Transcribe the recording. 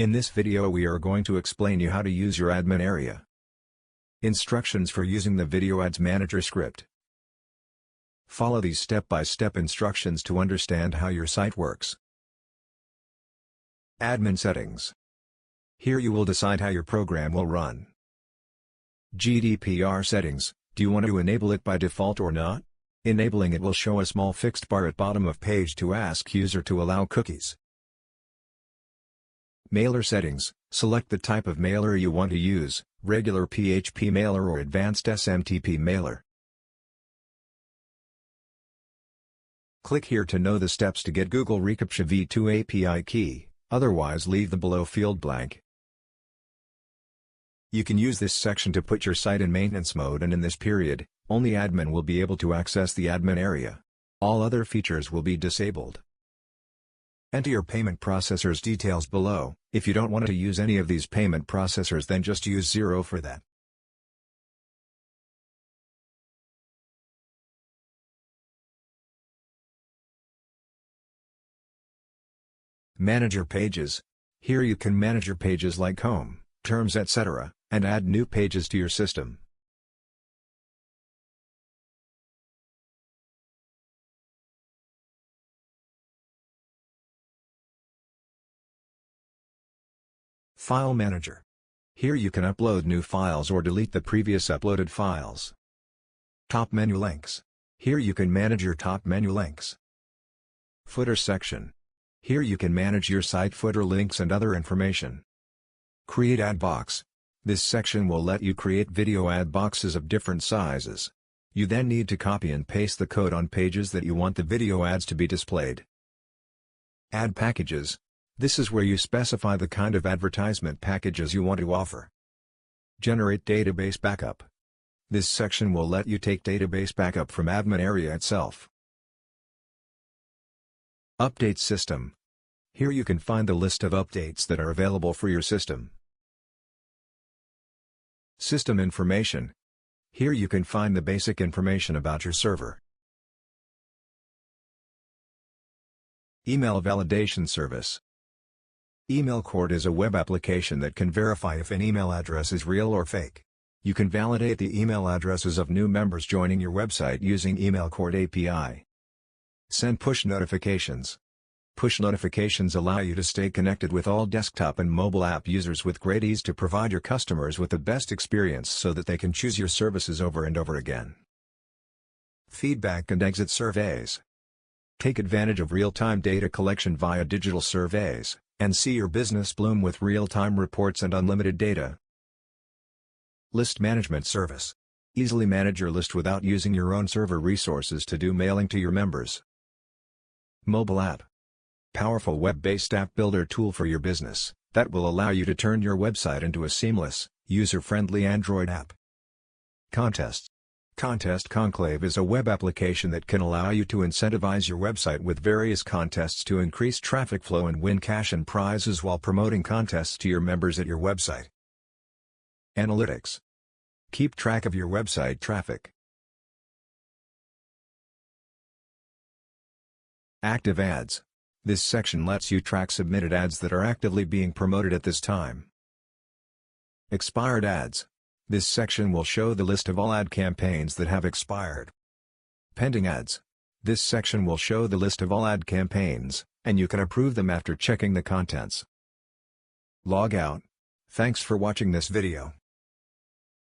In this video we are going to explain you how to use your admin area. Instructions for using the Video Ads Manager script. Follow these step-by-step instructions to understand how your site works. Admin settings. Here you will decide how your program will run. GDPR settings. Do you want to enable it by default or not? Enabling it will show a small fixed bar at bottom of page to ask user to allow cookies. Mailer settings. Select the type of mailer you want to use, regular PHP mailer or advanced SMTP mailer. Click here to know the steps to get Google reCAPTCHA v2 API key, otherwise leave the below field blank. You can use this section to put your site in maintenance mode, and in this period, only admin will be able to access the admin area. All other features will be disabled. Enter your payment processor's details below. If you don't want to use any of these payment processors, then just use 0 for that. Manage your pages. Here you can manage your pages like home, terms, etc., and add new pages to your system. File Manager. Here you can upload new files or delete the previous uploaded files. Top menu links. Here you can manage your top menu links. Footer section. Here you can manage your site footer links and other information. Create ad box. This section will let you create video ad boxes of different sizes. You then need to copy and paste the code on pages that you want the video ads to be displayed. Ad packages. This is where you specify the kind of advertisement packages you want to offer. Generate database backup. This section will let you take database backup from admin area itself. Update system. Here you can find the list of updates that are available for your system. System information. Here you can find the basic information about your server. Email validation service. EmailCourt is a web application that can verify if an email address is real or fake. You can validate the email addresses of new members joining your website using EmailCourt API. Send push notifications. Push notifications allow you to stay connected with all desktop and mobile app users with great ease to provide your customers with the best experience so that they can choose your services over and over again. Feedback and exit surveys. Take advantage of real-time data collection via digital surveys, and see your business bloom with real-time reports and unlimited data. List management service. Easily manage your list without using your own server resources to do mailing to your members. Mobile app. Powerful web-based app builder tool for your business, that will allow you to turn your website into a seamless, user-friendly Android app. Contests. Contest Conclave is a web application that can allow you to incentivize your website with various contests to increase traffic flow and win cash and prizes while promoting contests to your members at your website. Analytics. Keep track of your website traffic. Active ads. This section lets you track submitted ads that are actively being promoted at this time. Expired ads. This section will show the list of all ad campaigns that have expired. Pending ads. This section will show the list of all ad campaigns, and you can approve them after checking the contents. Log out. Thanks for watching this video.